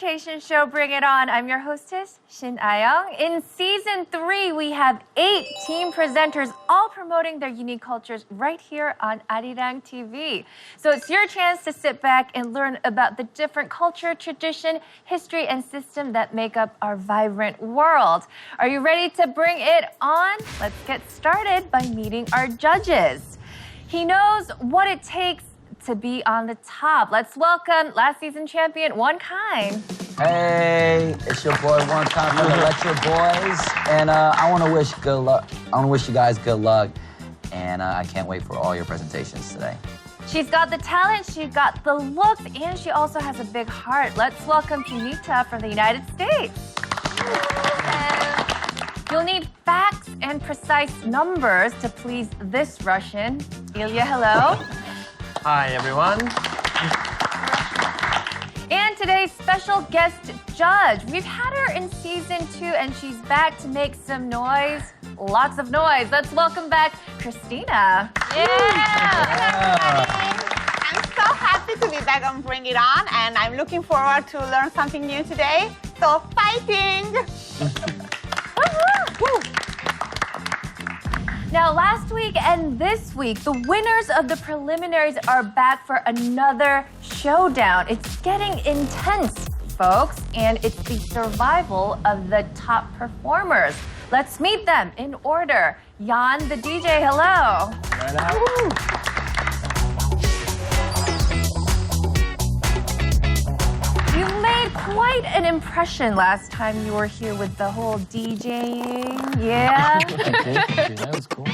competition show, Bring It On. I'm your hostess, Shin Ayoung. In Season 3, we have 8 team presenters all promoting their unique cultures right here on Arirang TV. So it's your chance to sit back and learn about the different culture, tradition, history, and system that make up our vibrant world. Are you ready to bring it on? Let's get started by meeting our judges. He knows what it takes to be on the top. Let's welcome last season champion, One Kind. Hey, it's your boy One Kind from the Lecture Boys, and I want to wish good luck. I want to wish you guys good luck, and I can't wait for all your presentations today. She's got the talent, she's got the looks, and she also has a big heart. Let's welcome Junita from the United States. You'll need facts and precise numbers to please this Russian. Ilya, hello. Hi, everyone. And today's special guest judge. We've had her in Season 2, and she's back to make some noise. Lots of noise. Let's welcome back Christina. I'm so happy to be back on Bring It On, and I'm looking forward to learn something new today. So, fighting! Now, last week and this week, the winners of the preliminaries are back for another showdown. It's getting intense, folks, and it's the survival of the top performers. Let's meet them in order. Yann, the DJ, hello. Right out. You made quite an impression last time you were here with the whole DJing. Yeah? Thank you. That was cool.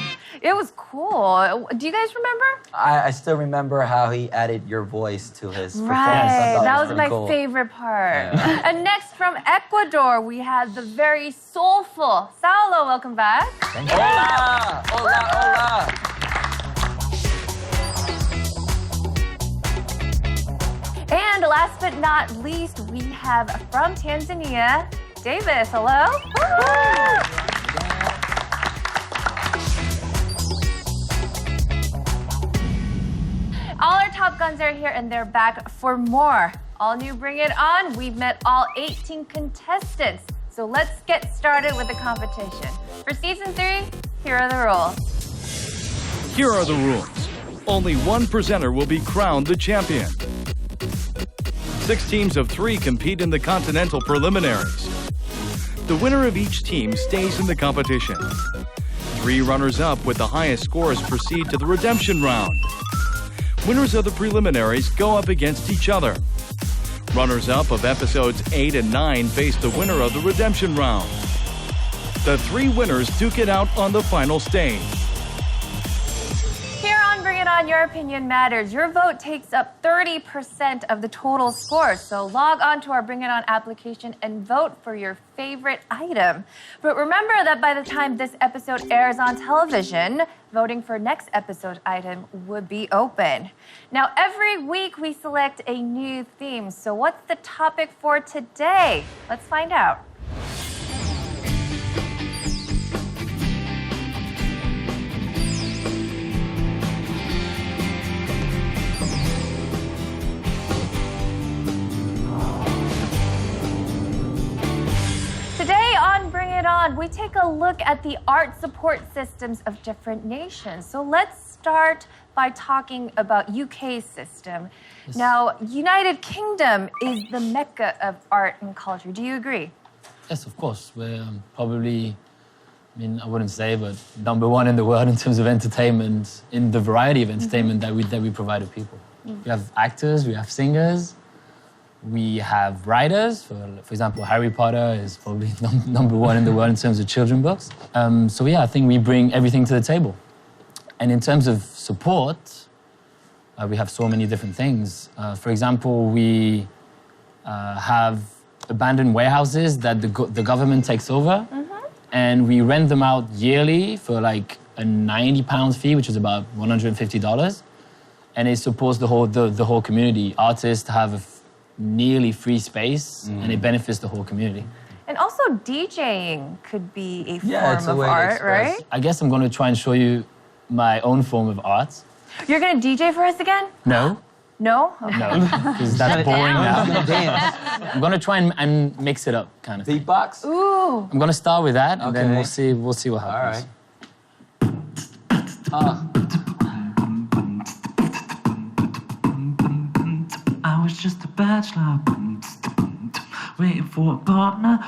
It was cool. Do you guys remember? I still remember how he added your voice to his performance. Right, I thought that it was really my cool. favorite part. Yeah. And next from Ecuador, we have the very soulful Saulo. Welcome back. Thank you. Hola! Hola, hola! And last but not least, we have from Tanzania, Davis. Hello. All our top guns are here, and they're back for more. All new Bring It On. We've met all 18 contestants. So let's get started with the competition. For Season 3, here are the rules. Here are the rules. Only one presenter will be crowned the champion. 6 teams of 3 compete in the continental preliminaries. The winner of each team stays in the competition. 3 runners-up with the highest scores proceed to the redemption round. Winners of the preliminaries go up against each other. Runners-up of episodes 8 and 9 face the winner of the redemption round. The 3 winners duke it out on the final stage. Here on Bring It On, your opinion matters. Your vote takes up 30% of the total score. So log on to our Bring It On application and vote for your favorite item. But remember that by the time this episode airs on television, voting for next episode item would be open. Now, every week we select a new theme. So what's the topic for today? Let's find out. Today on Bring It On, we take a look at the art support systems of different nations. So let's start by talking about UK's system. Yes. Now, United Kingdom is the mecca of art and culture. Do you agree? Yes, of course. We're probably, I wouldn't say, but #1 in the world in terms of entertainment, in the variety of entertainment that we provide to people. We have actors, we have singers, we have writers. For example, Harry Potter is probably #1 in the world in terms of children's books. So yeah, I think we bring everything to the table. And in terms of support, we have so many different things. For example, we have abandoned warehouses that the government takes over, and we rent them out yearly for like a £90 fee, which is about $150, and it supports the whole community. Artists have a nearly free space, and it benefits the whole community. And also DJing could be a it's form a of way to art, express. right? I guess I'm going to try and show you my own form of art. You're gonna DJ for us again? No, No? No, because that's boring now. Dance. I'm gonna try and mix it up, kind of. Beatbox? Ooh. I'm gonna start with that, and then Okay. we'll see what All happens. right. I was just a bachelor, waiting for a partner.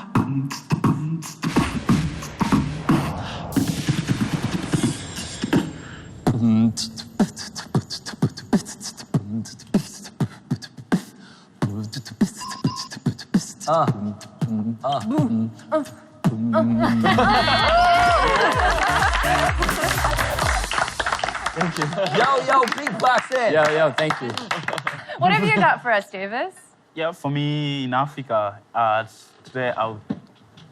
Yo, beatbox it. Yo, thank you. What have you got for us, Davis? Yeah, for me in Africa, today I'll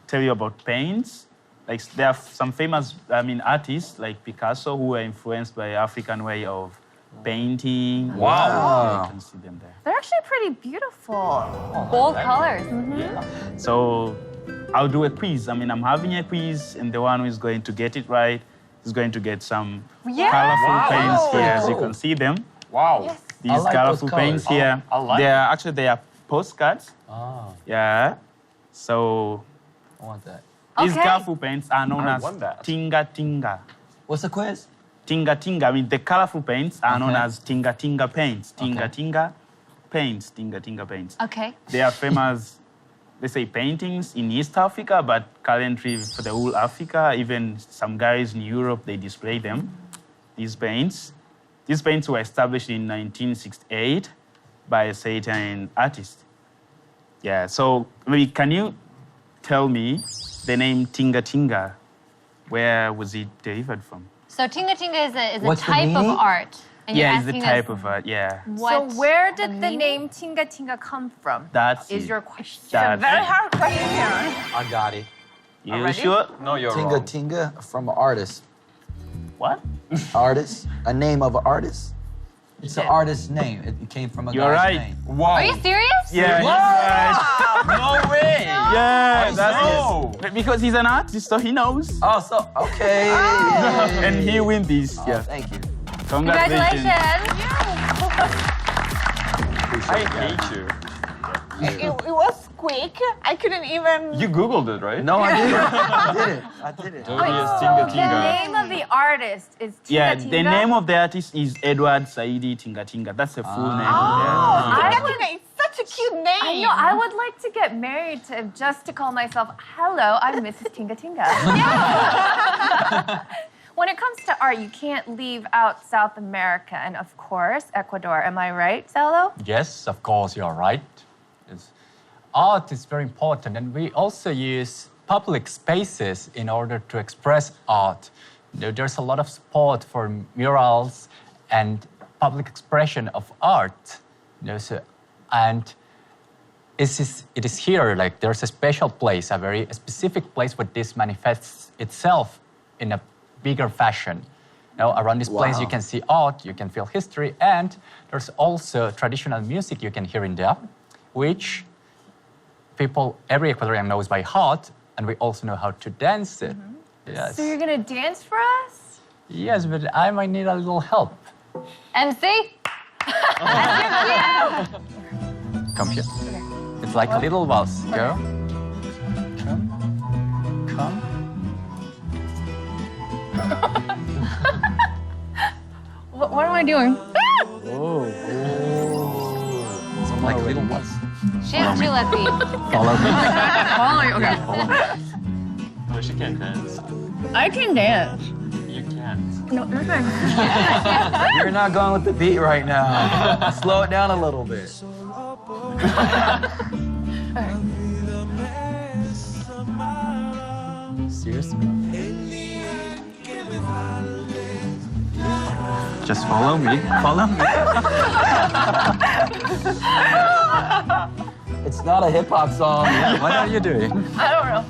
tell you about paints. Like there are some famous, artists like Picasso who were influenced by African way of painting. Wow. You can see them there. They're actually pretty beautiful. Bold colors. So I'll do a quiz. I'm having a quiz, and the one who is going to get it right is going to get some Yeah. colorful paints here, as you Cool. can see them. Wow. Yes. These I like colorful those paints colors. here. I like They are postcards. Oh, Yeah. So I want that. these Okay. colorful paints are known I as want that. tinga tinga. What's the quiz? Tinga tinga. The colorful paints are known Okay. as tinga tinga paints. Tinga Okay. tinga paints. Tinga tinga paints. Okay. They are famous, they say paintings in East Africa, but currently for the whole Africa, even some guys in Europe, they display them, these paints. These paints were established in 1968 by a certain artist. Yeah, so maybe can you tell me the name Tinga Tinga? Where was it derived from? So tinga tinga is a What's the type of meaning? art. And you're Yeah, it's the asking type us of art, yeah. what So where did the meaning? name Tinga Tinga come from? That's Is it. your question. That's Very it. hard question. I got it. You Already? sure? No, you're Tinga wrong. Tinga from an artist. What? Artist? A name of an artist? It's an artist's name. It came from a You're guy's right. name. Wow. Are you serious? Yeah, he's right. No way. Yeah, that's No. it. Because he's an artist, so he knows. Oh, so, okay. And he wins this. Oh, Yeah. thank you. Congratulations. Congratulations. I hate you. It was quick. I couldn't even. You Googled it, right? No, I didn't. I didn't. Don't be a So tinga the tinga. name of the artist is Tinga Yeah, Tinga? the name of the artist is Edward Saidi Tinga Tinga. That's the full name. I Tinga would, Tinga is such a cute name. I know, I would like to get married to just to call myself, hello, I'm Mrs. Tinga Tinga. When it comes to art, you can't leave out South America and, of course, Ecuador. Am I right, Salo? Yes, of course, you're right. Yes. Art is very important, and we also use public spaces in order to express art. There's a lot of support for murals and public expression of art. And it is here, like there's a special place, a very specific place where this manifests itself in a bigger fashion. Around this place you can see art, you can feel history, and there's also traditional music you can hear in there, which every Ecuadorian knows by heart, and we also know how to dance it. Yes. So you're gonna dance for us? Yes, but I might need a little help. MC? Come here. It's like a little waltz. Go. Come. What am I doing? Like a little waltz. She has two left feet. Follow me. Okay. No, she can't dance. I can dance. You can't. No, listen. You're not going with the beat right now. Slow it down a little bit. Seriously? Just follow me. Follow me. It's not a hip hop song. What are you doing? I don't know.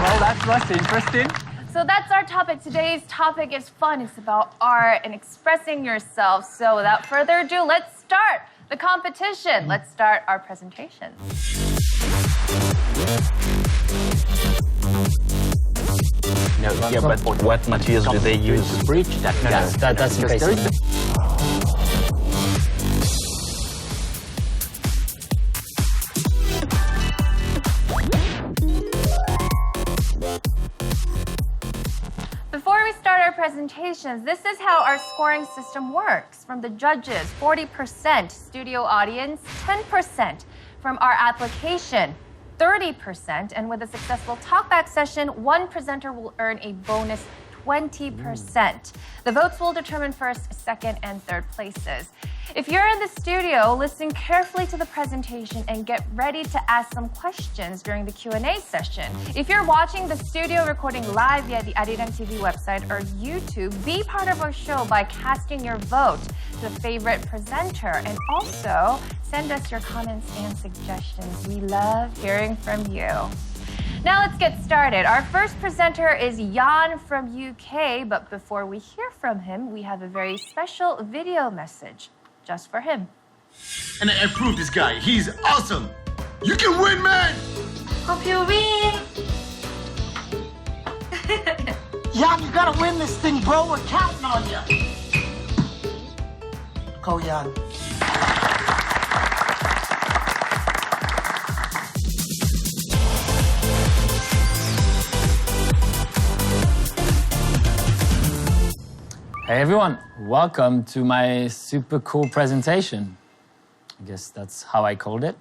Well, that was interesting. So that's our topic. Today's topic is fun. It's about art and expressing yourself. So without further ado, let's start the competition. Let's start our presentation. No, yeah, but what materials do they use to bridge that gap? That's Because there is Before we start our presentations, this is how our scoring system works. From the judges, 40%, studio audience, 10%. From our application, 30%. And with a successful talkback session, one presenter will earn a bonus 20%. The votes will determine first, second, and third places. If you're in the studio, listen carefully to the presentation and get ready to ask some questions during the Q&A session. If you're watching the studio recording live via the Arirang TV website or YouTube, be part of our show by casting your vote to a favorite presenter. And also, send us your comments and suggestions. We love hearing from you. Now let's get started. Our first presenter is Yann from UK, but before we hear from him, we have a very special video message just for him. And I approve this guy. He's awesome. You can win, man. Hope you win. Yann, you gotta win this thing, bro. We're counting on you. Go, Yann. Hey everyone, welcome to my super cool presentation. I guess that's how I called it.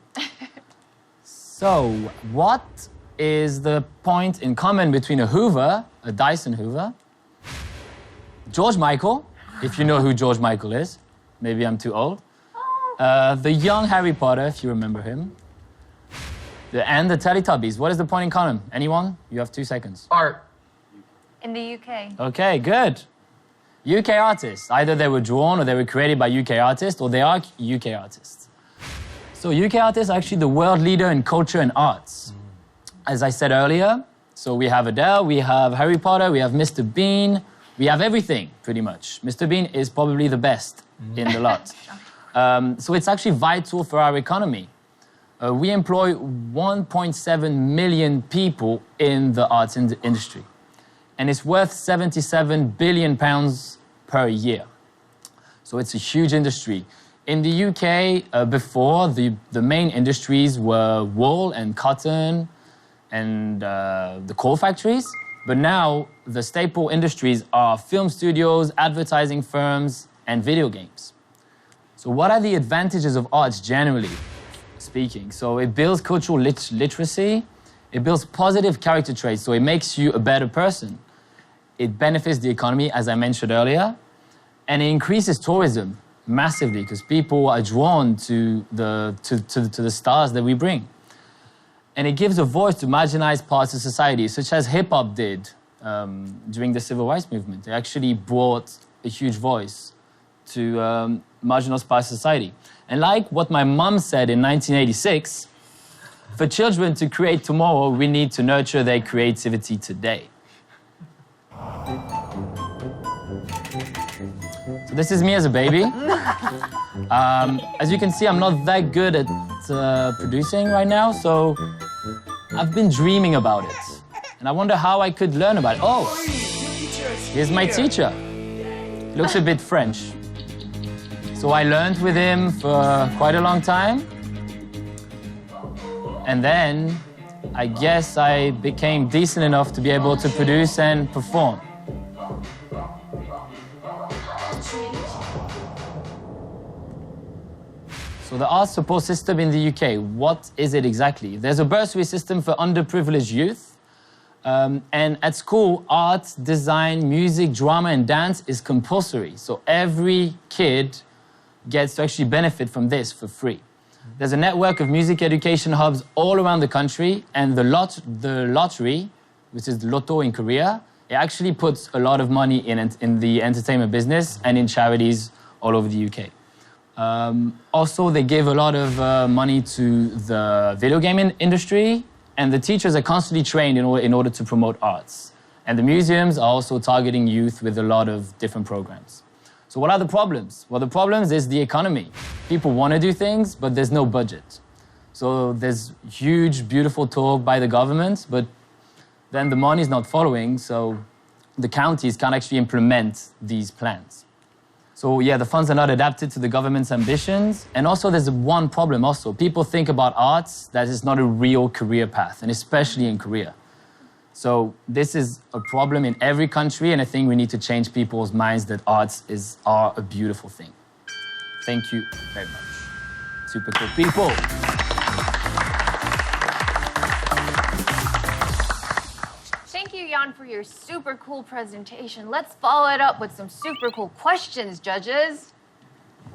So, what is the point in common between a Hoover, a Dyson Hoover, George Michael, if you know who George Michael is, maybe I'm too old, the young Harry Potter, if you remember him, and the Teletubbies? What is the point in common? Anyone? You have 2 seconds. Art. In the UK. Okay, good. UK artists. Either they were drawn or they were created by UK artists, or they are UK artists. So UK artists are actually the world leader in culture and arts. As I said earlier, so we have Adele, we have Harry Potter, we have Mr. Bean, we have everything, pretty much. Mr. Bean is probably the best in the lot. So it's actually vital for our economy. We employ 1.7 million people in the arts industry. And it's worth £77 billion per year. So it's a huge industry. In the UK, before, the main industries were wool and cotton and the coal factories. But now, the staple industries are film studios, advertising firms, and video games. So what are the advantages of arts generally speaking? So it builds cultural literacy, it builds positive character traits, so it makes you a better person. It benefits the economy, as I mentioned earlier, and it increases tourism massively because people are drawn to the stars that we bring. And it gives a voice to marginalized parts of society, such as hip-hop did during the civil rights movement. It actually brought a huge voice to marginalized parts of society. And like what my mom said in 1986, for children to create tomorrow, we need to nurture their creativity today. So this is me as a baby. As you can see, I'm not that good at producing right now, so I've been dreaming about it. And I wonder how I could learn about it. Oh, here's my teacher. He looks a bit French. So I learned with him for quite a long time. And then I guess I became decent enough to be able to produce and perform. So the arts support system in the UK, what is it exactly? There's a bursary system for underprivileged youth. And at school, art, design, music, drama, and dance is compulsory. So every kid gets to actually benefit from this for free. There's a network of music education hubs all around the country, and the lottery, which is Lotto in Korea, it actually puts a lot of money in the entertainment business and in charities all over the UK. Also, they give a lot of money to the video game industry, and the teachers are constantly trained in order to promote arts. And the museums are also targeting youth with a lot of different programs. So what are the problems? Well, the problems is the economy. People want to do things, but there's no budget. So there's huge, beautiful talk by the government, but then the money's not following, so the counties can't actually implement these plans. So yeah, the funds are not adapted to the government's ambitions. And also there's one problem also. People think about arts that is not a real career path, and especially in Korea. So this is a problem in every country, and I think we need to change people's minds that arts are a beautiful thing. Thank you very much. Super cool people. Thank you, Yann, for your super cool presentation. Let's follow it up with some super cool questions, judges.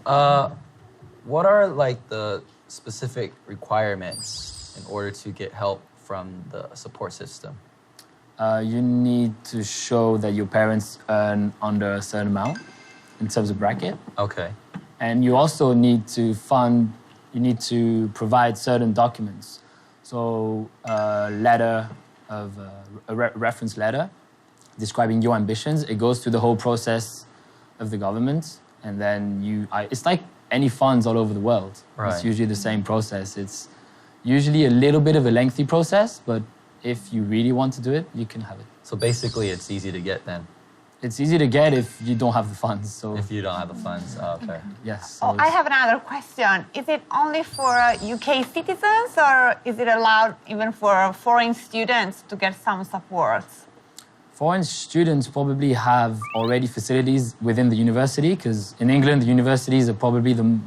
What are like the specific requirements in order to get help from the support system? You need to show that your parents earn under a certain amount in terms of bracket. Okay. And you also need to provide certain documents. So a reference letter describing your ambitions. It goes through the whole process of the government. And then it's like any funds all over the world. Right. It's usually the same process. It's usually a little bit of a lengthy process, but if you really want to do it, you can have it. So basically it's easy to get then? It's easy to get if you don't have the funds. So if you don't have the funds, okay. Yes. Oh, I have another question. Is it only for UK citizens, or is it allowed even for foreign students to get some support? Foreign students probably have already facilities within the university, because in England, the universities are probably the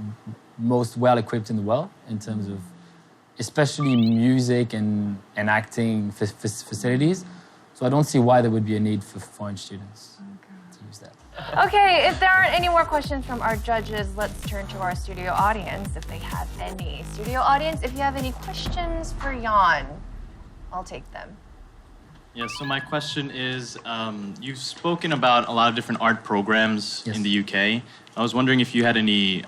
most well-equipped in the world in terms of especially music and acting facilities. So I don't see why there would be a need for foreign students to use that. Okay, if there aren't any more questions from our judges, let's turn to our studio audience if they have any. Studio audience, if you have any questions for Yann, I'll take them. Yeah, so my question is, you've spoken about a lot of different art programs in the UK. I was wondering if you had any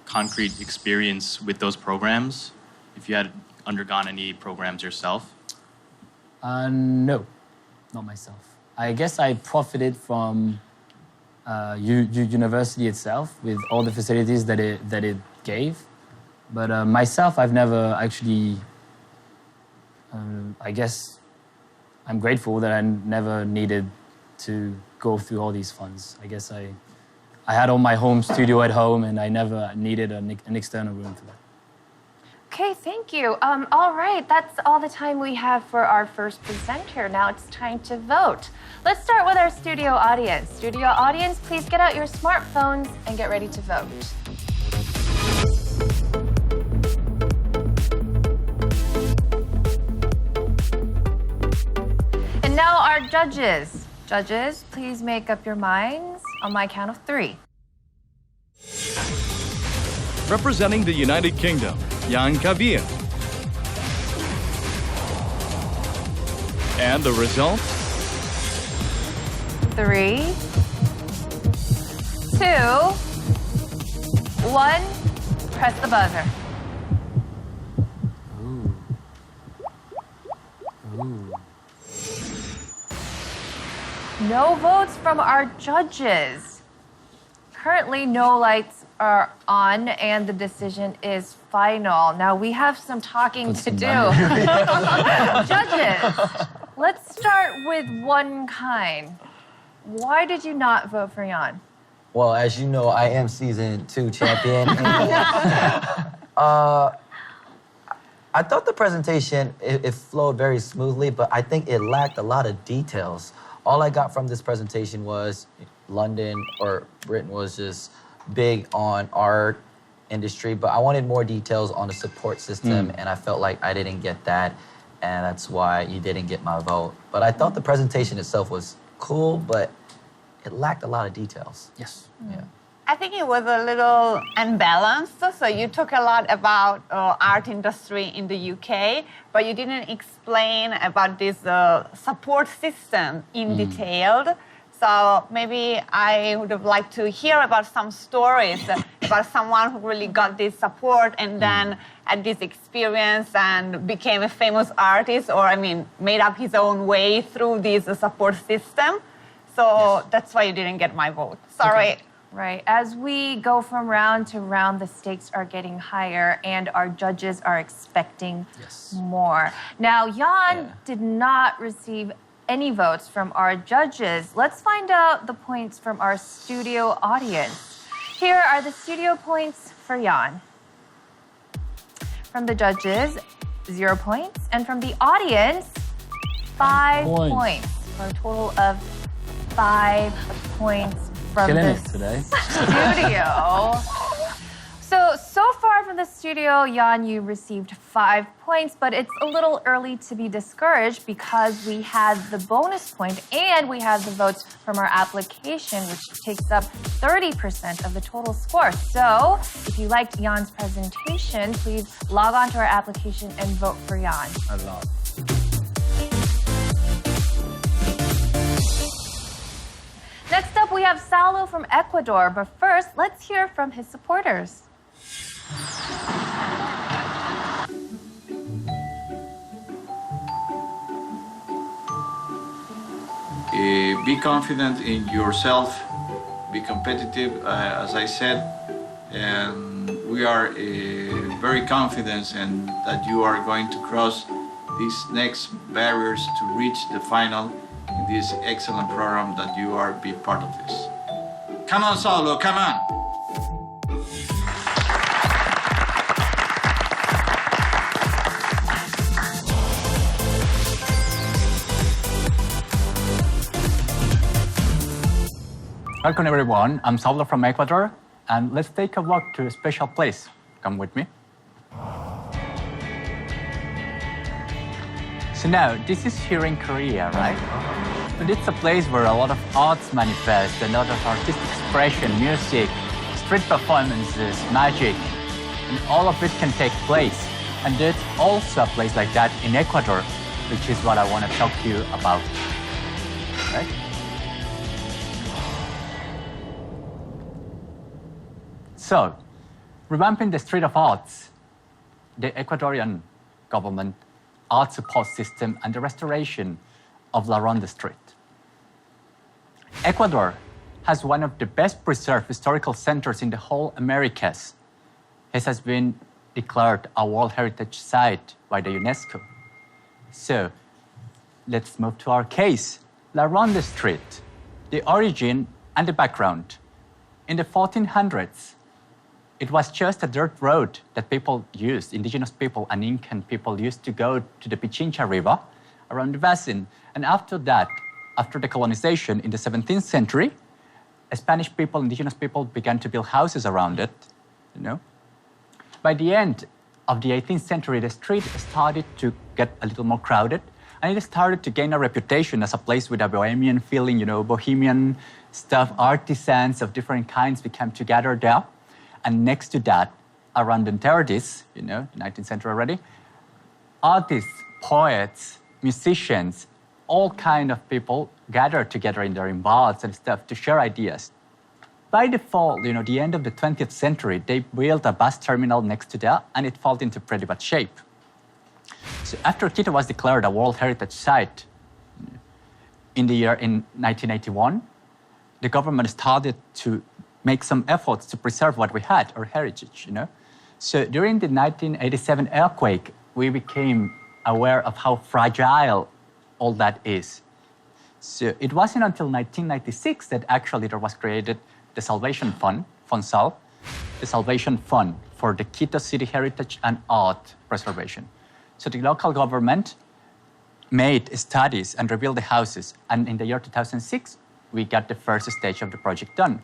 concrete experience with those programs, if you had undergone any programs yourself. No, not myself. I guess I profited from university itself with all the facilities that it gave. But myself, I've never actually, I guess I'm grateful that I never needed to go through all these funds. I guess I had all my home studio at home, and I never needed an external room for that. Okay, thank you. All right, that's all the time we have for our first presenter. Now it's time to vote. Let's start with our studio audience. Studio audience, please get out your smartphones and get ready to vote. And now our judges. Judges, please make up your minds on my count of 3. Representing the United Kingdom, Yann Cavaille. And the result? 3, 2, 1. Press the buzzer. No votes from our judges. Currently, no lights are on, and the decision is final. Now, we have some talking to do. Judges, let's start with one kind. Why did you not vote for Yann? Well, as you know, I am season 2 champion. I thought the presentation, it flowed very smoothly, but I think it lacked a lot of details. All I got from this presentation was London or Britain was just big on art industry, but I wanted more details on the support system, and I felt like I didn't get that, and that's why you didn't get my vote. But I thought the presentation itself was cool, but it lacked a lot of details. Yes. Yeah. I think it was a little unbalanced. So you talk a lot about art industry in the UK, but you didn't explain about this support system in detail. So maybe I would have liked to hear about some stories about someone who really got this support and then had this experience and became a famous artist, or made up his own way through this support system. So that's why you didn't get my vote. Sorry. Okay. Right. As we go from round to round, the stakes are getting higher and our judges are expecting more. Now, Yann did not receive any votes from our judges. Let's find out the points from our studio audience. Here are the studio points for Yann. From the judges, 0 points. And from the audience, 5 points. For a total of 5 points from Killing the it today. studio. So far from the studio, Yann, you received 5 points, but it's a little early to be discouraged because we had the bonus point and we had the votes from our application, which takes up 30% of the total score. So if you liked Yann's presentation, please log on to our application and vote for Yann. A lot. Next up, we have Saulo from Ecuador, but first, let's hear from his supporters. Be confident in yourself, be competitive, as I said, and we are very confident and that you are going to cross these next barriers to reach the final in this excellent program that you are be part of this. Come on, Saulo, come on. Welcome everyone, I'm Saulo from Ecuador, and let's take a walk to a special place. Come with me. So now, this is here in Korea, right? And it's a place where a lot of arts manifest, a lot of artistic expression, music, street performances, magic, and all of it can take place. And there's also a place like that in Ecuador, which is what I want to talk to you about, right? So, revamping the Street of Arts, the Ecuadorian government art support system and the restoration of La Ronda Street. Ecuador has one of the best preserved historical centers in the whole Americas. It has been declared a World Heritage Site by the UNESCO. So, let's move to our case. La Ronda Street, the origin and the background. In the 1400s, it was just a dirt road that people used, indigenous people and Incan people used to go to the Pichincha River around the basin. And after that, after the colonization in the 17th century, Spanish people, indigenous people began to build houses around it, you know. By the end of the 18th century, the street started to get a little more crowded, and it started to gain a reputation as a place with a bohemian feeling, you know, bohemian stuff, artisans of different kinds began to gather there. And next to that, around the 30s, you know, the 19th century already, artists, poets, musicians, all kind of people gathered together in their bars and stuff to share ideas. By default, you know, the end of the 20th century, they built a bus terminal next to that, and it fell into pretty bad shape. So after Quito was declared a World Heritage Site in 1981, the government started to make some efforts to preserve what we had, our heritage, you know. So during the 1987 earthquake, we became aware of how fragile all that is. So it wasn't until 1996 that actually there was created the Salvation Fund, FONSAL, the Salvation Fund for the Quito City Heritage and Art Preservation. So the local government made studies and rebuilt the houses. And in the year 2006, we got the first stage of the project done.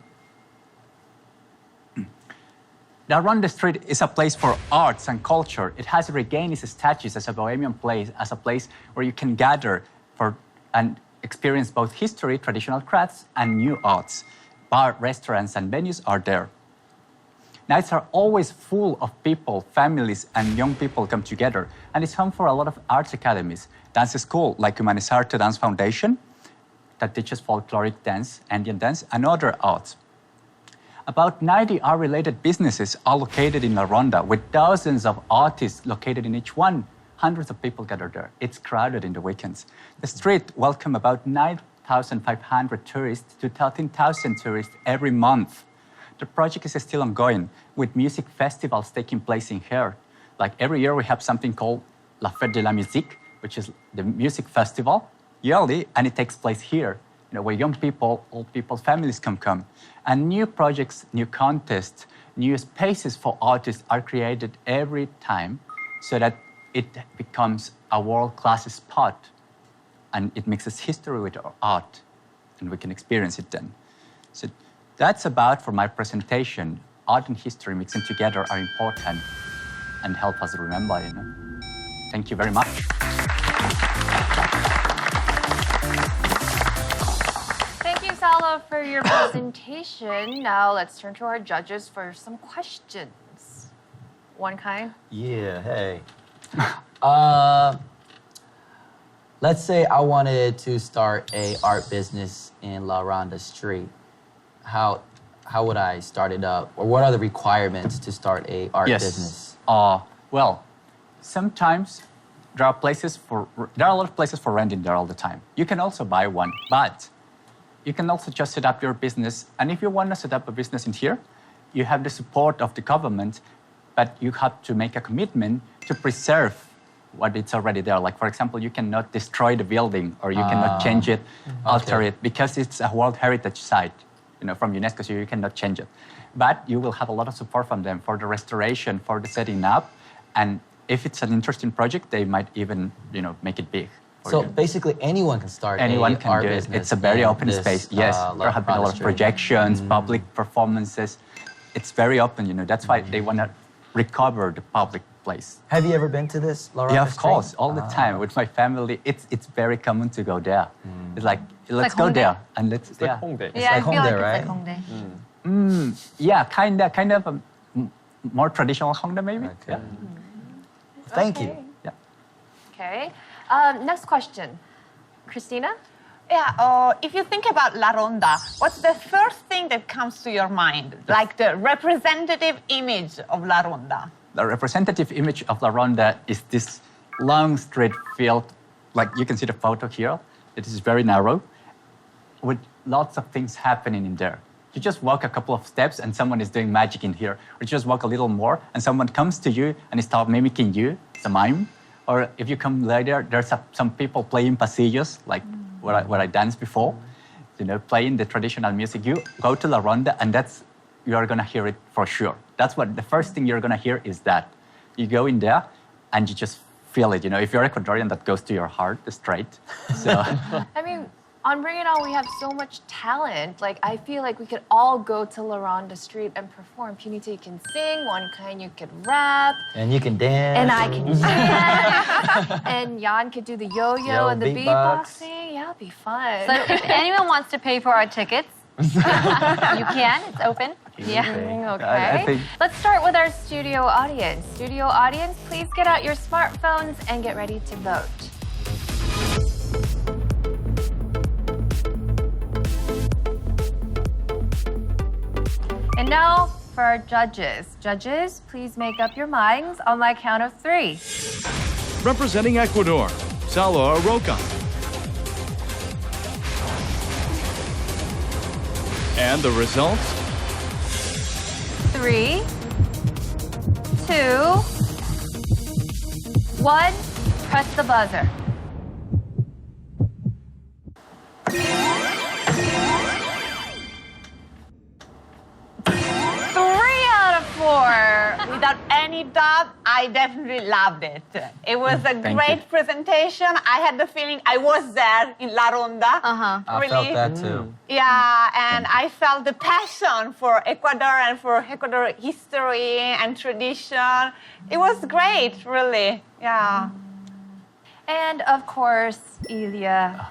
La Ronda Street is a place for arts and culture. It has regained its status as a bohemian place, as a place where you can gather for and experience both history, traditional crafts, and new arts. Bar, restaurants, and venues are there. Nights are always full of people, families, and young people come together. And it's home for a lot of arts academies. Dance school, like Humanizarte Dance Foundation, that teaches folkloric dance, Indian dance, and other arts. About 90 art-related businesses are located in La Ronda, with thousands of artists located in each one. Hundreds of people gather there. It's crowded in the weekends. The street welcomes about 9,500 tourists to 13,000 tourists every month. The project is still ongoing, with music festivals taking place in here. Like every year, we have something called La Fête de la Musique, which is the music festival yearly, and it takes place here, where young people, old people, families can come. And new projects, new contests, new spaces for artists are created every time so that it becomes a world-class spot. And it mixes history with our art, and we can experience it then. So that's about for my presentation. Art and history mixing together are important and help us remember, Thank you very much. Thank you, Salo, for your presentation. Now let's turn to our judges for some questions. One kind? Yeah, hey. Let's say I wanted to start a art business in La Ronda Street. How would I start it up? Or what are the requirements to start a art business? Well, sometimes there are a lot of places for renting there all the time. You can also buy one, but you can also just set up your business. And if you want to set up a business in here, you have the support of the government, but you have to make a commitment to preserve what it's already there. Like, for example, you cannot destroy the building or you cannot change it, alter it, because it's a World Heritage Site, from UNESCO, so you cannot change it. But you will have a lot of support from them for the restoration, for the setting up. And if it's an interesting project, they might even, make it big. So basically anyone can start Anyone a can art do it. business. It's a very open space. Yes, there have been a lot of projections, public performances. It's very open, That's why they want to recover the public place. Have you ever been to this, La Ronda Yeah, of Street? course, all the time with my family. It's very common to go there. It's like, let's go Hongdae? there and let's. It's like Hongdae. Yeah, like I feel Hongdae, like right? it's like Hongdae. Yeah, kind of a more traditional Hongdae maybe. Okay. Yeah. Thank you. Yeah. Okay. Next question. Christina? Yeah, if you think about La Ronda, what's the first thing that comes to your mind? Like the representative image of La Ronda? The representative image of La Ronda is this long straight field, like you can see the photo here. It is very narrow, with lots of things happening in there. You just walk a couple of steps and someone is doing magic in here. Or you just walk a little more and someone comes to you and starts mimicking you. It's a mime. Or if you come later, there's some people playing pasillos, like where I danced before, playing the traditional music. You go to La Ronda and you're gonna hear it for sure. That's what the first thing you're gonna hear is that. You go in there and you just feel it. If you're Ecuadorian, that goes to your heart straight. So I mean, on Bring It On, we have so much talent. Like, I feel like we could all go to La Ronda Street and perform. Punita, you can sing. One kind, you could rap. And you can dance. And I can dance. And Yann could do the yo-yo and the beatboxing. Yeah, it'd be fun. So if anyone wants to pay for our tickets, you can. It's open. Yeah. Okay. I think- Let's start with our studio audience. Studio audience, please get out your smartphones and get ready to vote. And now for our judges. Judges, please make up your minds on my count of 3. Representing Ecuador, Salo Arirang. And the results? 3, 2, 1. Press the buzzer. 4. Without any doubt, I definitely loved it. It was a great presentation. I had the feeling I was there in La Ronda. I felt that too. Yeah, and I felt the passion for Ecuador and for Ecuador history and tradition. It was great, really. Yeah. And of course, Ilya,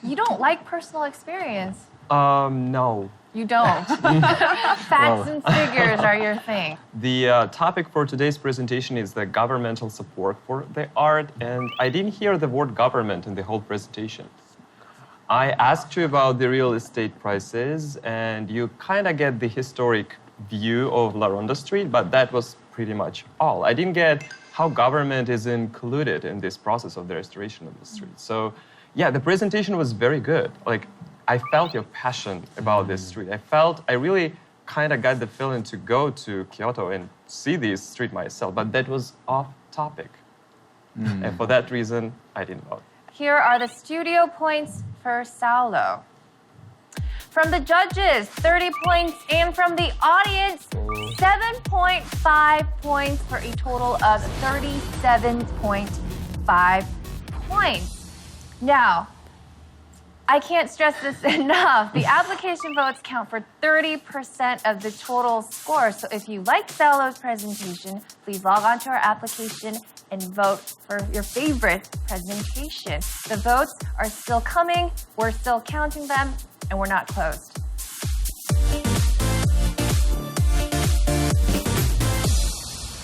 you don't like personal experience. No. You don't. Facts and figures are your thing. The topic for today's presentation is the governmental support for the art, and I didn't hear the word government in the whole presentation. I asked you about the real estate prices, and you kind of get the historic view of La Ronda Street, but that was pretty much all. I didn't get how government is included in this process of the restoration of the street. So, yeah, the presentation was very good. Like, I felt your passion about this street. I really kind of got the feeling to go to Kyoto and see this street myself, but that was off topic. And for that reason, I didn't vote. Here are the studio points for Saulo. From the judges, 30 points, and from the audience, 7.5 points for a total of 37.5 points. Now, I can't stress this enough. The application votes count for 30% of the total score. So if you liked Saulo's presentation, please log on to our application and vote for your favorite presentation. The votes are still coming. We're still counting them, and we're not closed.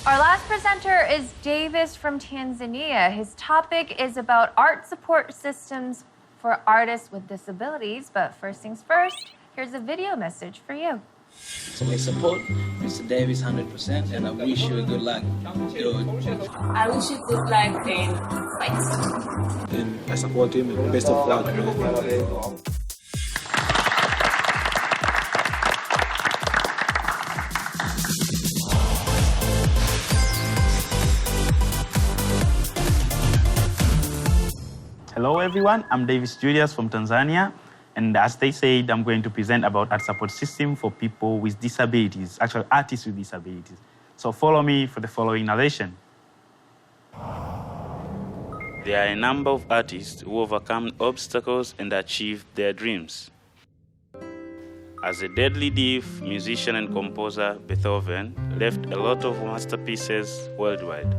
Our last presenter is Davis from Tanzania. His topic is about art support systems for artists with disabilities. But first things first, here's a video message for you. So we support Mr. Davis 100%, and I wish you good luck. I wish you good luck and fight. And I support him, and best of luck. Hello everyone, I'm Davis Julius from Tanzania, and as they said, I'm going to present about art support system for people with disabilities, actually artists with disabilities. So follow me for the following narration. There are a number of artists who overcome obstacles and achieve their dreams. As a deadly thief, musician and composer, Beethoven left a lot of masterpieces worldwide.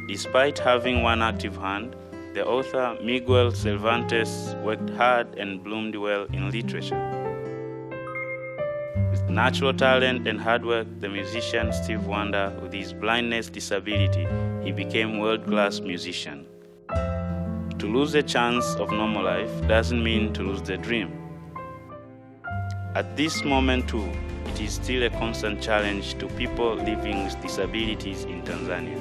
Despite having one active hand, the author Miguel Cervantes worked hard and bloomed well in literature. With natural talent and hard work, the musician Stevie Wonder, with his blindness disability, he became a world-class musician. To lose a chance of normal life doesn't mean to lose the dream. At this moment too, it is still a constant challenge to people living with disabilities in Tanzania.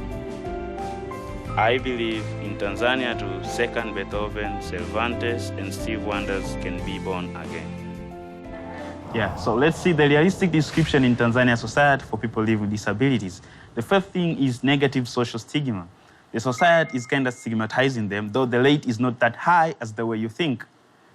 I believe in Tanzania too, second Beethoven, Cervantes, and Stevie Wonders can be born again. Yeah, so let's see the realistic description in Tanzania society for people living with disabilities. The first thing is negative social stigma. The society is kind of stigmatizing them, though the rate is not that high as the way you think.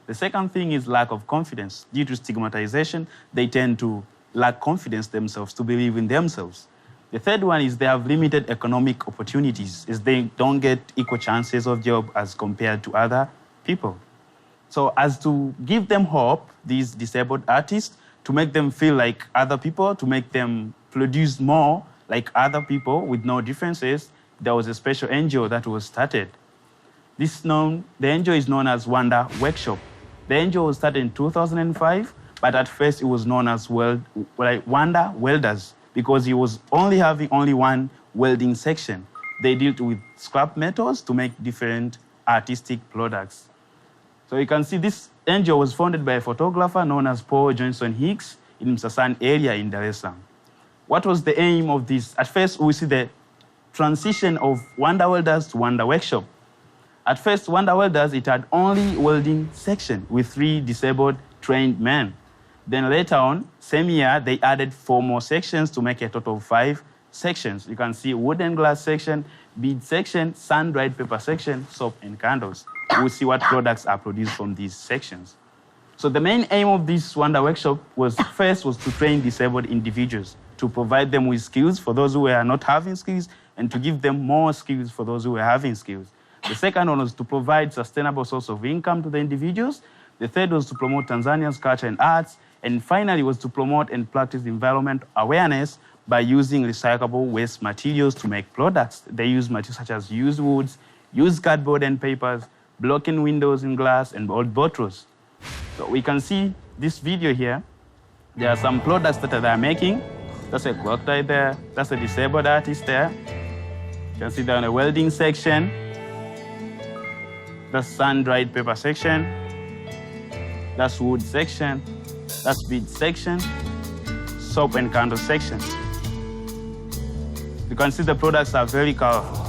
The second thing is lack of confidence. Due to stigmatization, they tend to lack confidence themselves, to believe in themselves. The third one is they have limited economic opportunities, as they don't get equal chances of job as compared to other people. So as to give them hope, these disabled artists, to make them feel like other people, to make them produce more like other people with no differences, there was a special NGO that was started. The NGO is known as Wonder Workshop. The NGO was started in 2005, but at first it was known as Wonder Welders, because he was having only one welding section. They dealt with scrap metals to make different artistic products. So you can see this NGO was founded by a photographer known as Paul Johnson Hicks in Msasani area in Dar es Salaam. What was the aim of this? At first, we see the transition of Wonder Welders to Wonder Workshop. At first, Wonder Welders, it had only welding section with 3 disabled trained men. Then later on, same year, they added 4 more sections to make a total of 5 sections. You can see wood and glass section, bead section, sun-dried paper section, soap and candles. We'll see what products are produced from these sections. So the main aim of this Wonder Workshop was to train disabled individuals, to provide them with skills for those who were not having skills, and to give them more skills for those who were having skills. The second one was to provide sustainable source of income to the individuals. The third was to promote Tanzania's culture and arts. And finally was to promote and practice environment awareness by using recyclable waste materials to make products. They use materials such as used woods, used cardboard and papers, broken windows and glass, and old bottles. So we can see this video here. There are some products that they are making. That's a clock right there. That's a disabled artist there. You can see they're in a welding section. That's sun-dried paper section. That's wood section. That's bead section, soap and candle section. You can see the products are very colorful.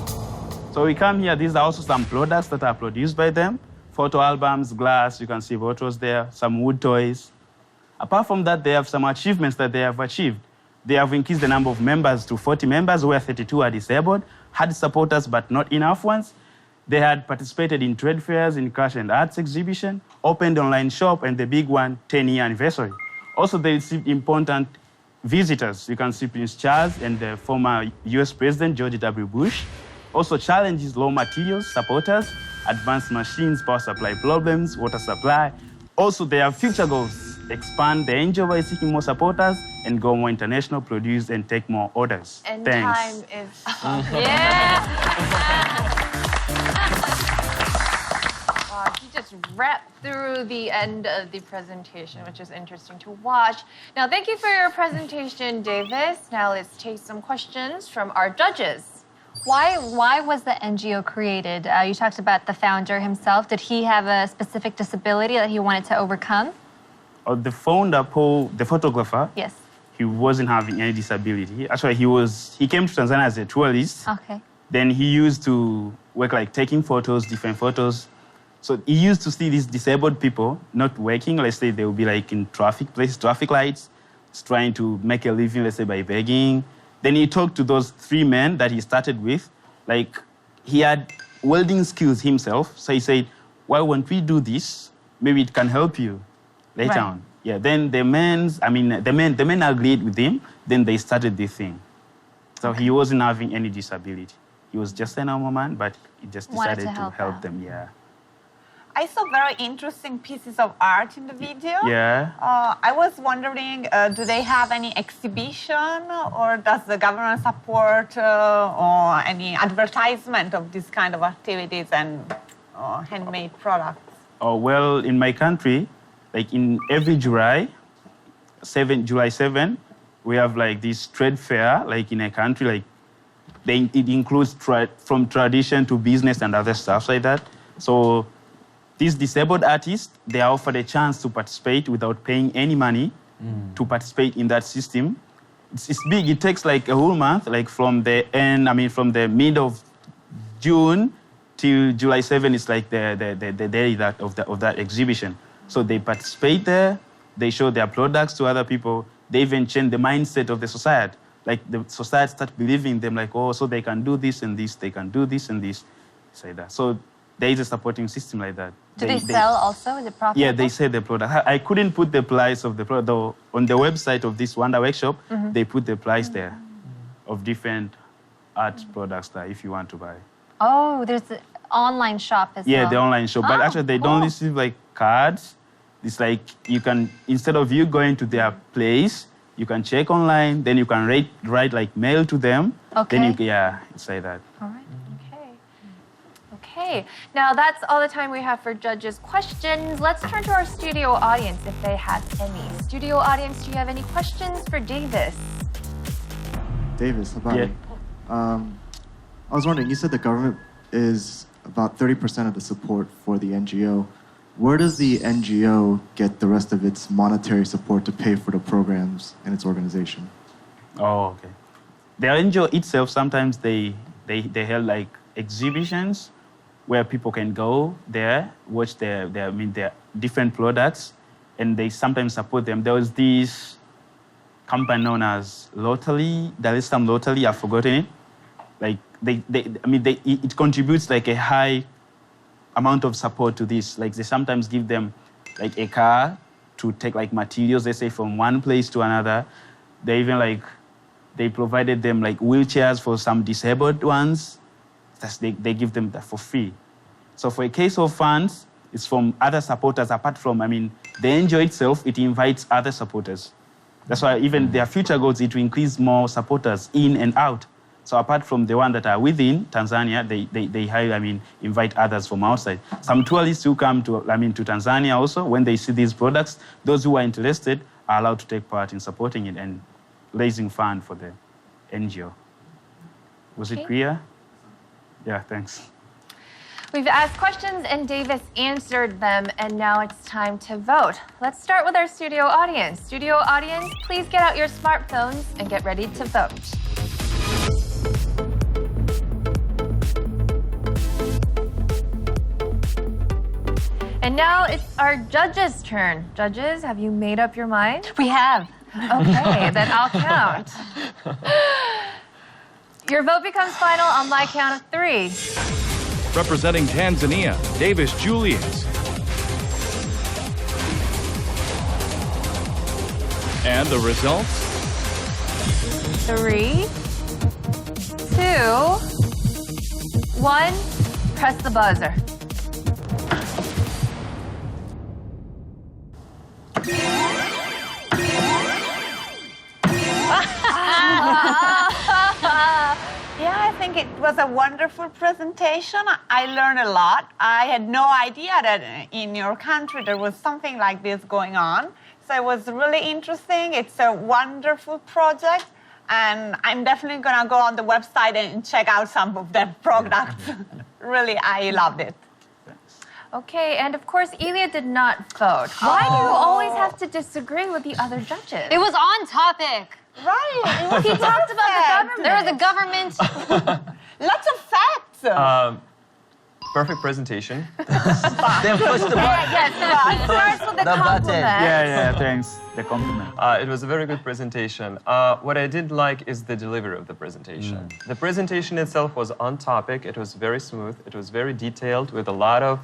So we come here, these are also some products that are produced by them. Photo albums, glass, you can see bottles there, some wood toys. Apart from that, they have some achievements that they have achieved. They have increased the number of members to 40 members, where 32 are disabled, had supporters but not enough ones. They had participated in trade fairs, in craft and arts exhibition, opened online shop, and the big one, 10-year anniversary. Also, they received important visitors. You can see Prince Charles and the former US President, George W. Bush. Also challenges low materials, supporters, advanced machines, power supply problems, water supply. Also, their future goals: expand the NGO by seeking more supporters and go more international, produce and take more orders. And Thanks. time is up. Yeah! Wow, he just rapped through the end of the presentation, which is interesting to watch. Now, thank you for your presentation, Davis. Now let's take some questions from our judges. Why was the NGO created? You talked about the founder himself. Did he have a specific disability that he wanted to overcome? The founder, Paul, the photographer, Yes. he wasn't having any disability. Actually, he came to Tanzania as a tourist. Okay. Then he used to work like taking photos, different photos. So he used to see these disabled people not working. Let's say they would be like in traffic places, traffic lights, trying to make a living, let's say by begging. Then he talked to those 3 men that he started with. Like, he had welding skills himself. So he said, why won't we do this? Maybe it can help you later on. Yeah, then the men agreed with him. Then they started this thing. So he wasn't having any disability. He was just a normal man, but he just decided to help them, yeah. I saw very interesting pieces of art in the video. Yeah. I was wondering, do they have any exhibition, or does the government support or any advertisement of this kind of activities and handmade products? Oh, well, in my country, like in every July 7, we have like this trade fair, like in a country, like it includes from tradition to business and other stuff like that. So these disabled artists, they are offered a chance to participate without paying any money to participate in that system. It's big. It takes like a whole month, like from the mid of June till July 7 is like the day of that exhibition. So they participate there. They show their products to other people. They even change the mindset of the society. Like the society start believing them, like, oh, so they can do this and this, they can do this and this, say that. So there is a supporting system like that. Do they sell also? Is it profitable? Yeah, they sell the product. I couldn't put the price of the product, though. On the website of this Wonder Workshop, they put the price there of different art products that if you want to buy. Oh, there's an online shop as well. Yeah, the online shop. But actually, they don't receive like cards. It's like you can, instead of you going to their place, you can check online, then you can write like mail to them. Okay. Then it's like that. All right. Okay, now that's all the time we have for judges' questions. Let's turn to our studio audience if they have any. Studio audience, do you have any questions for Davis? Davis, about it. I was wondering, you said the government is about 30% of the support for the NGO. Where does the NGO get the rest of its monetary support to pay for the programs in its organization? Oh, okay. The NGO itself, sometimes they have like exhibitions where people can go there, watch their different products, and they sometimes support them. There was this company known as Lottery, Dar es Salaam Lottery, I've forgotten it. Like it contributes like a high amount of support to this. Like they sometimes give them like a car to take like materials, they say from one place to another. They even they provided them like wheelchairs for some disabled ones. They give them that for free. So for a case of funds, it's from other supporters apart from, the NGO itself, it invites other supporters. That's why even their future goals is to increase more supporters in and out. So apart from the one that are within Tanzania, they invite others from outside. Some tourists who come to Tanzania also, when they see these products, those who are interested are allowed to take part in supporting it and raising funds for the NGO. Was it clear? Yeah, thanks. We've asked questions and Davis answered them, and now it's time to vote. Let's start with our studio audience. Studio audience, please get out your smartphones and get ready to vote. And now it's our judges' turn. Judges, have you made up your mind? We have. Okay, then I'll count. Your vote becomes final on my count of 3. Representing Tanzania, Davis Julius. And the results? 3, 2, 1. Press the buzzer. Yeah, I think it was a wonderful presentation. I learned a lot. I had no idea that in your country there was something like this going on. So it was really interesting. It's a wonderful project. And I'm definitely going to go on the website and check out some of their products. Really, I loved it. Okay, and of course, Ilya did not vote. Why do you always have to disagree with the other judges? It was on topic. Right. He talked about the government. There was a government. Lots of facts. Perfect presentation. Then push the button. Yes, it starts with the compliment. Yeah, thanks. The compliment. It was a very good presentation. What I did like is the delivery of the presentation. The presentation itself was on topic. It was very smooth. It was very detailed with a lot of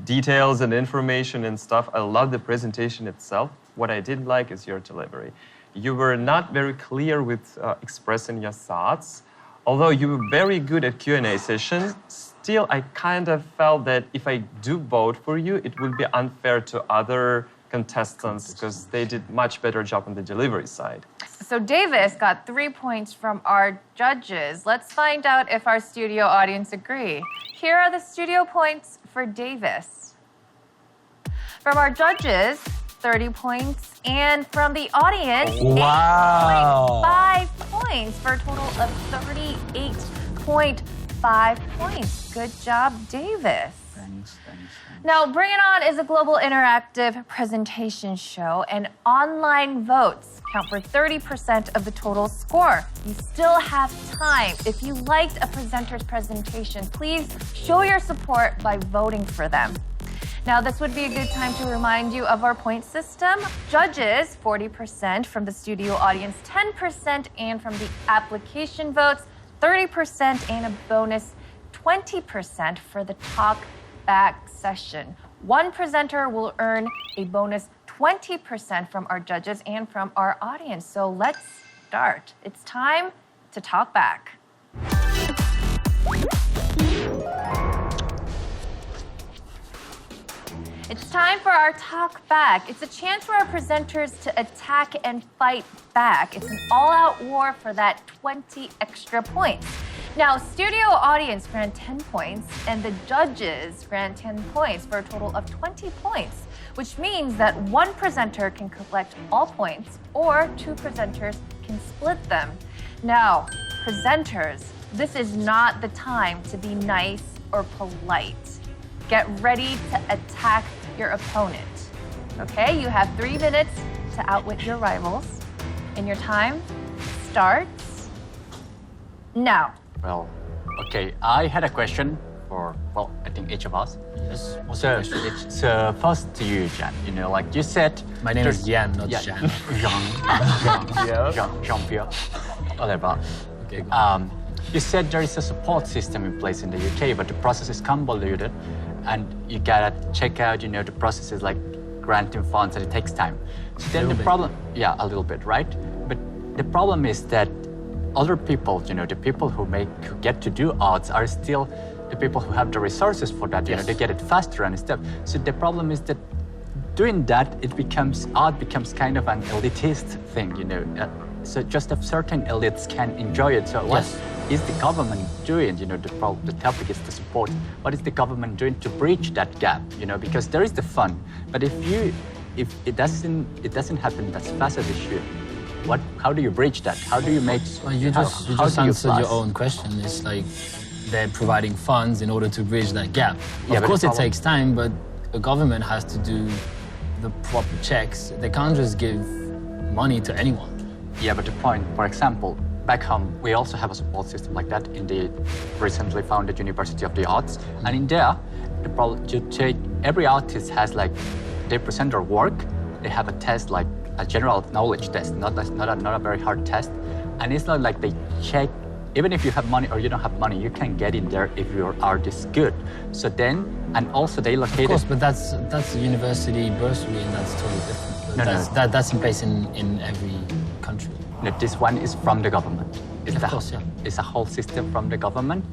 details and information and stuff. I love the presentation itself. What I didn't like is your delivery. You were not very clear with expressing your thoughts. Although you were very good at Q&A sessions, still I kind of felt that if I do vote for you, it would be unfair to other contestants because they did much better job on the delivery side. So Davis got 3 points from our judges. Let's find out if our studio audience agree. Here are the studio points for Davis. From our judges, 30 points. And from the audience, 8.5 points for a total of 38.5 points. Good job, Davis. Thanks. Now, Bring It On is a global interactive presentation show, and online votes count for 30% of the total score. You still have time. If you liked a presenter's presentation, please show your support by voting for them. Now, this would be a good time to remind you of our point system. Judges, 40%, from the studio audience, 10%, and from the application votes, 30%, and a bonus 20% for the talk back session. One presenter will earn a bonus 20% from our judges and from our audience. So let's start. It's time to talk back. It's time for our talk back. It's a chance for our presenters to attack and fight back. It's an all-out war for that 20 extra points. Now, studio audience grant 10 points, and the judges grant 10 points for a total of 20 points, which means that one presenter can collect all points, or two presenters can split them. Now, presenters, this is not the time to be nice or polite. Get ready to attack your opponent. Okay, you have 3 minutes to outwit your rivals, and your time starts now. Well, okay, I had a question for, well, I think each of us. Yes. So first to you, Jan. You know, like you said... My name is Yann, not Jan. Jean-Pierre. Whatever. Okay, you said there is a support system in place in the UK, but the process is convoluted, and you gotta check out, you know, the process is like granting funds, and it takes time. So then the problem, a little bit, right? But the problem is that other people, you know, the people who get to do arts are still the people who have the resources for that. You know, they get it faster and stuff. So the problem is that doing that, art becomes kind of an elitist thing, you know. So just a certain elites can enjoy it. So what is the government doing? You know, the topic is the support. What is the government doing to bridge that gap? You know, because there is the fund, but if it doesn't happen as fast as it should. How do you bridge that? How do you make? Well, you just answered your own question. It's like they're providing funds in order to bridge that gap. Of course, it takes time, but the government has to do the proper checks. They can't just give money to anyone. Yeah, but the point, for example, back home, we also have a support system like that in the recently founded University of the Arts. And in there, every artist has like, they present their work, they have a test, like a general knowledge test, not a very hard test. And it's not like they check even if you have money or you don't have money, you can get in there if your art is good. So then, and also they located... Of course, but that's a university bursary and that's totally different. That's in place in every country. No, this one is from the government. It's a whole system from the government,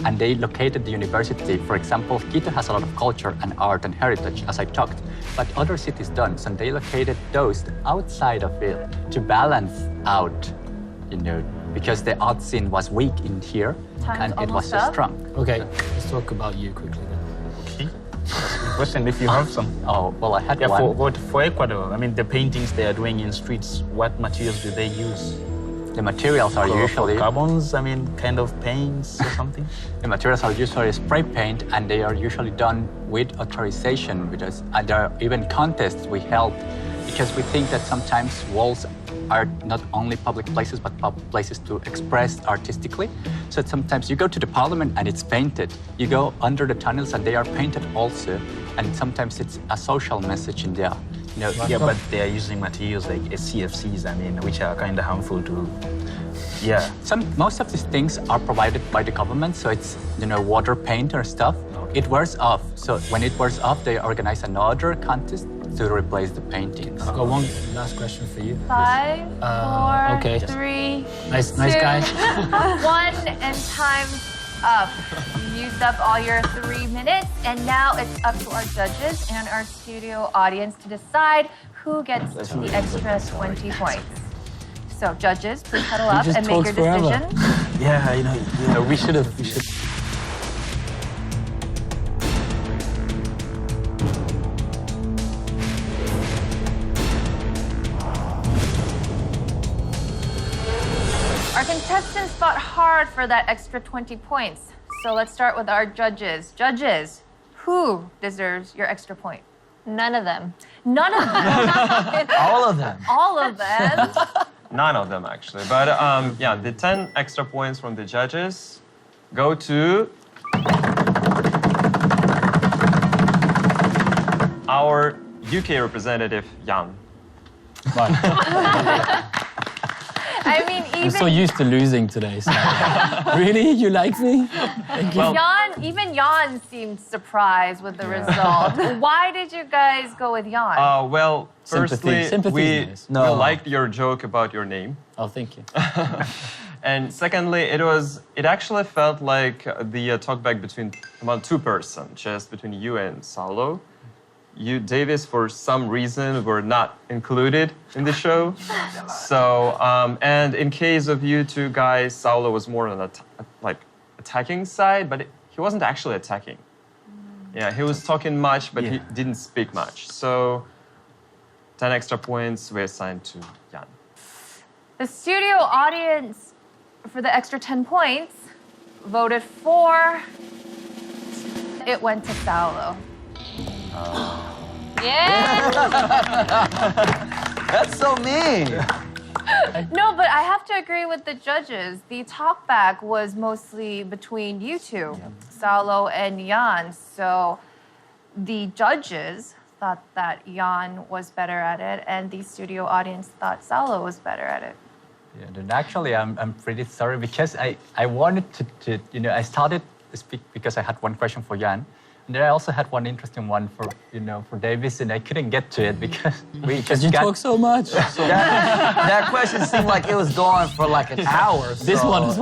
and they located the university. For example, Quito has a lot of culture and art and heritage, as I talked, but other cities don't. So they located those outside of it to balance out, because the art scene was weak in here, and it was so strong. Okay, let's talk about you quickly then. Okay. Question if you have some. Oh, well, I had one. For Ecuador, I mean, the paintings they are doing in streets, what materials do they use? The materials are usually... Carbons, I mean, kind of paints or something? The materials are usually spray paint, and they are usually done with authorization, because there are even contests we held, because we think that sometimes walls are not only public places, but public places to express artistically. So sometimes you go to the parliament and it's painted. You go under the tunnels and they are painted also. And sometimes it's a social message in there. Yeah, but they are using materials like CFCs, I mean, which are kind of harmful to... Yeah. Most of these things are provided by the government, so it's, water paint or stuff. Okay. It wears off. So when it wears off, they organize another contest to replace the paintings. I've got one last question for you. 5, 4, okay. 3, nice 2, guys. 1, and time's up. You used up all your 3 minutes, and now it's up to our judges and our studio audience to decide who gets the extra 20 points. So, judges, please huddle up and make your decision. Yeah, we should. Our contestants fought hard for that extra 20 points. So let's start with our judges. Judges, who deserves your extra point? None of them. None of them? All of them. All of them? None of them, actually. But yeah, the 10 extra points from the judges go to our UK representative, Yann. I mean, even... I'm so used to losing today. So. Really? You like me? Thank you. Even Yann seemed surprised with the result. Why did you guys go with Yann? Well, firstly, we liked your joke about your name. Oh, thank you. And secondly, it actually felt like the talkback between about two persons, just between you and Saulo. You, Davis, for some reason, were not included in the show. So, and in case of you two guys, Saulo was more on the attacking side, but he wasn't actually attacking. Yeah, he was talking much, but he didn't speak much. So, 10 extra points were assigned to Yann. The studio audience, for the extra 10 points, voted for... It went to Saulo. Yeah. That's so mean. No, but I have to agree with the judges. The talkback was mostly between you two, Saulo and Yann. So the judges thought that Yann was better at it, and the studio audience thought Saulo was better at it. Yeah, and actually, I'm pretty sorry because I wanted to I started to speak because I had one question for Yann. And then I also had one interesting one for Davis, and I couldn't get to it because you talk so much. That question seemed like it was going for like an hour. This one is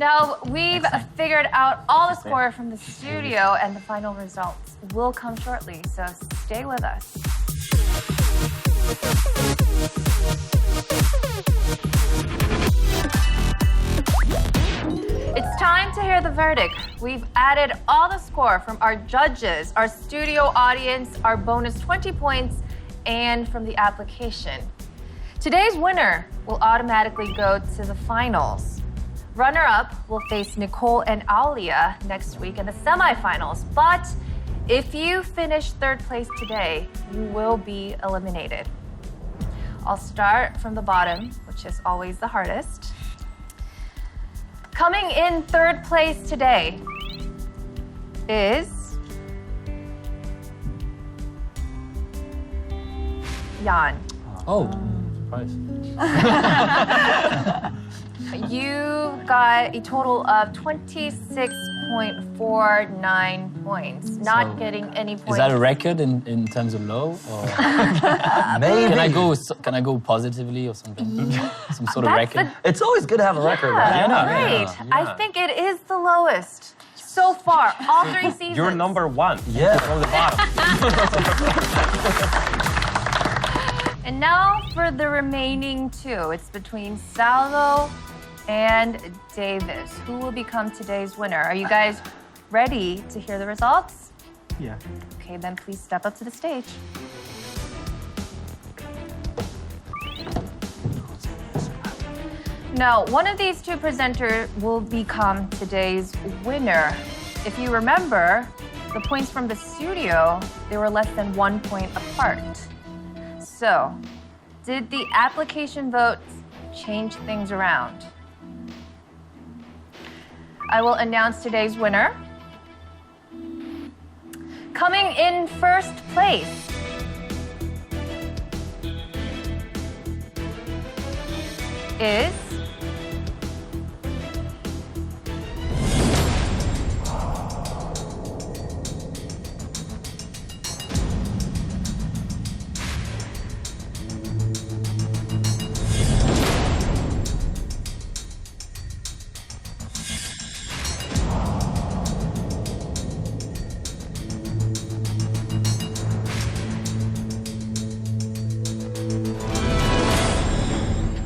Now, we've figured out all the score from the studio, and the final results will come shortly, so stay with us. It's time to hear the verdict. We've added all the score from our judges, our studio audience, our bonus 20 points, and from the application. Today's winner will automatically go to the finals. Runner-up will face Nicole and Alia next week in the semifinals. But if you finish third place today, you will be eliminated. I'll start from the bottom, which is always the hardest. Coming in third place today is Yann. Oh, surprise. You got a total of 26.49 points, not getting any points. Is that a record in terms of low? Or Maybe. Can I go positively or something? Some sort of record? It's always good to have a record, right? Right. I think it is the lowest so far, all 3 seasons. You're number 1. Yeah. From the bottom. And now for the remaining 2. It's between Salo and Davis. Who will become today's winner? Are you guys ready to hear the results? Yeah. Okay, then please step up to the stage. Now, one of these 2 presenters will become today's winner. If you remember, the points from the studio, they were less than 1 point apart. So, did the application votes change things around? I will announce today's winner. Coming in first place is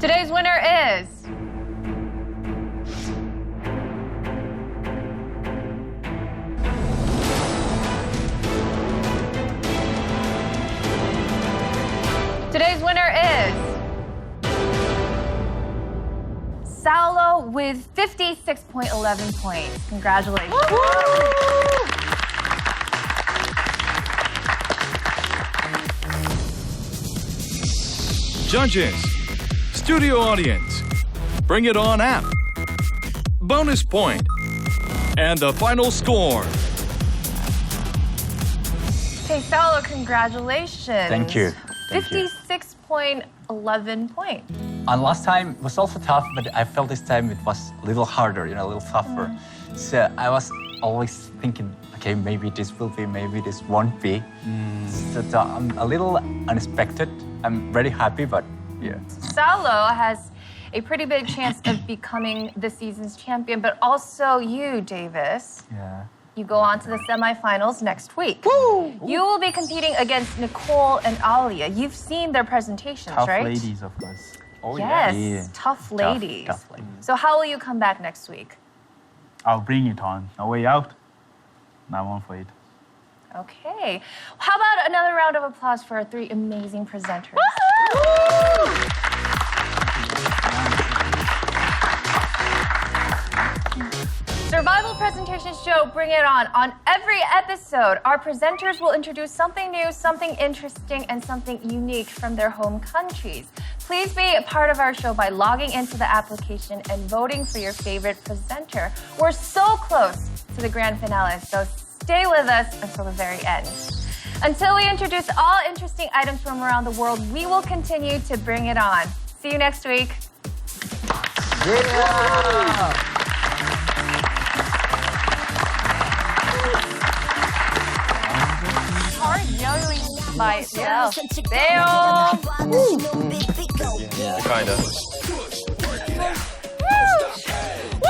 today's winner is today's winner is Salo with 56.11 points. Congratulations. Judges, studio audience, Bring It On app, bonus point, and the final score. Okay, Salo, congratulations. Thank you. 56.11 points. And last time was also tough, but I felt this time it was a little harder, a little tougher. So I was always thinking, okay, maybe this will be, maybe this won't be. So I'm a little unexpected. I'm very happy, but yeah. Salo has a pretty big chance of becoming this season's champion, but also you, Davis. Yeah. You go on to the semifinals next week. Woo! You will be competing against Nicole and Alia. You've seen their presentations, Tough right? ladies, of course. Oh, yes, yeah. tough ladies. Tough ladies. So how will you come back next week? I'll bring it on. No way out. I won't for it. Okay. How about another round of applause for our 3 amazing presenters? Survival Presentation Show, Bring It On. On every episode, our presenters will introduce something new, something interesting, and something unique from their home countries. Please be a part of our show by logging into the application and voting for your favorite presenter. We're so close to the grand finale, so stay with us until the very end. Until we introduce all interesting items from around the world, we will continue to bring it on. See you next week. Yeah! Hard yelling myself. Yeah, kind of. Woo!